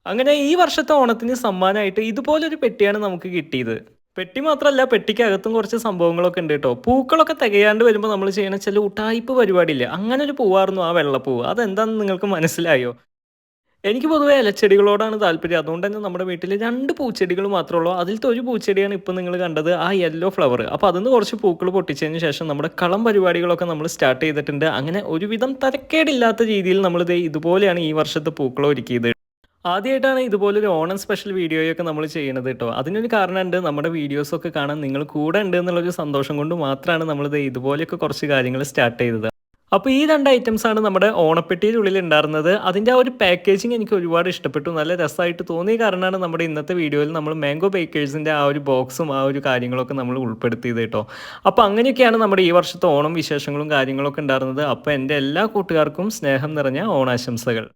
അങ്ങനെ ഈ വർഷത്തെ ഓണത്തിന് സമ്മാനമായിട്ട് ഇതുപോലൊരു പെട്ടിയാണ് നമുക്ക് കിട്ടിയത്. പെട്ടി മാത്രമല്ല, പെട്ടിക്കകത്തും കുറച്ച് സംഭവങ്ങളൊക്കെ ഉണ്ട് കേട്ടോ. പൂക്കളൊക്കെ തികയാണ്ട് വരുമ്പോൾ നമ്മൾ ചെയ്യണ ചില ഉടായിപ്പ് പരിപാടിയില്ലേ, അങ്ങനെ ഒരു പൂവായിരുന്നു ആ വെള്ളപ്പൂവ്. അതെന്താണെന്ന് നിങ്ങൾക്ക് മനസ്സിലായോ? എനിക്ക് പൊതുവേ ഇലച്ചെടികളോടാണ് താല്പര്യം. അതുകൊണ്ട് തന്നെ നമ്മുടെ വീട്ടിൽ 2 പൂച്ചെടികൾ മാത്രമേ ഉള്ളൂ. അതിലത്തെ ഒരു പൂച്ചെടിയാണ് ഇപ്പം നിങ്ങൾ കണ്ടത്, ആ യെല്ലോ ഫ്ലവർ. അപ്പോൾ അതിന്ന് കുറച്ച് പൂക്കൾ പൊട്ടിച്ചതിന് ശേഷം നമ്മുടെ കളം പരിപാടികളൊക്കെ നമ്മൾ സ്റ്റാർട്ട് ചെയ്തിട്ടുണ്ട്. അങ്ങനെ ഒരുവിധം തരക്കേടില്ലാത്ത രീതിയിൽ നമ്മൾ ദേ ഇതുപോലെയാണ് ഈ വർഷത്തെ പൂക്കളം ഒരുക്കിയത്. ആദ്യമായിട്ടാണ് ഇതുപോലൊരു ഓണം സ്പെഷ്യൽ വീഡിയോയൊക്കെ നമ്മൾ ചെയ്യണത് കേട്ടോ. അതിനൊരു കാരണമുണ്ട്. നമ്മുടെ വീഡിയോസൊക്കെ കാണാൻ നിങ്ങൾ കൂടെ ഉണ്ട് എന്നുള്ളൊരു സന്തോഷം കൊണ്ട് മാത്രമാണ് നമ്മളിത് ഇതുപോലെയൊക്കെ കുറച്ച് കാര്യങ്ങൾ സ്റ്റാർട്ട് ചെയ്തത്. അപ്പോൾ ഈ 2 ഐറ്റംസാണ് നമ്മുടെ ഓണപ്പെട്ടിയുടെ ഉള്ളിൽ ഉണ്ടായിരുന്നത്. അതിൻ്റെ ആ ഒരു പാക്കേജിങ് എനിക്ക് ഒരുപാട് ഇഷ്ടപ്പെട്ടു. നല്ല രസമായിട്ട് തോന്നിയ കാരണമാണ് നമ്മുടെ ഇന്നത്തെ വീഡിയോയിൽ നമ്മൾ മാംഗോ ബേക്കേഴ്സിൻ്റെ ആ ഒരു ബോക്സും ആ ഒരു കാര്യങ്ങളൊക്കെ നമ്മൾ ഉൾപ്പെടുത്തിയത് കേട്ടോ. അപ്പോൾ അങ്ങനെയൊക്കെയാണ് നമ്മുടെ ഈ വർഷത്തെ ഓണം വിശേഷങ്ങളും കാര്യങ്ങളൊക്കെ ഉണ്ടായിരുന്നത്. അപ്പോൾ എൻ്റെ എല്ലാ കൂട്ടുകാർക്കും സ്നേഹം നിറഞ്ഞ ഓണാശംസകൾ.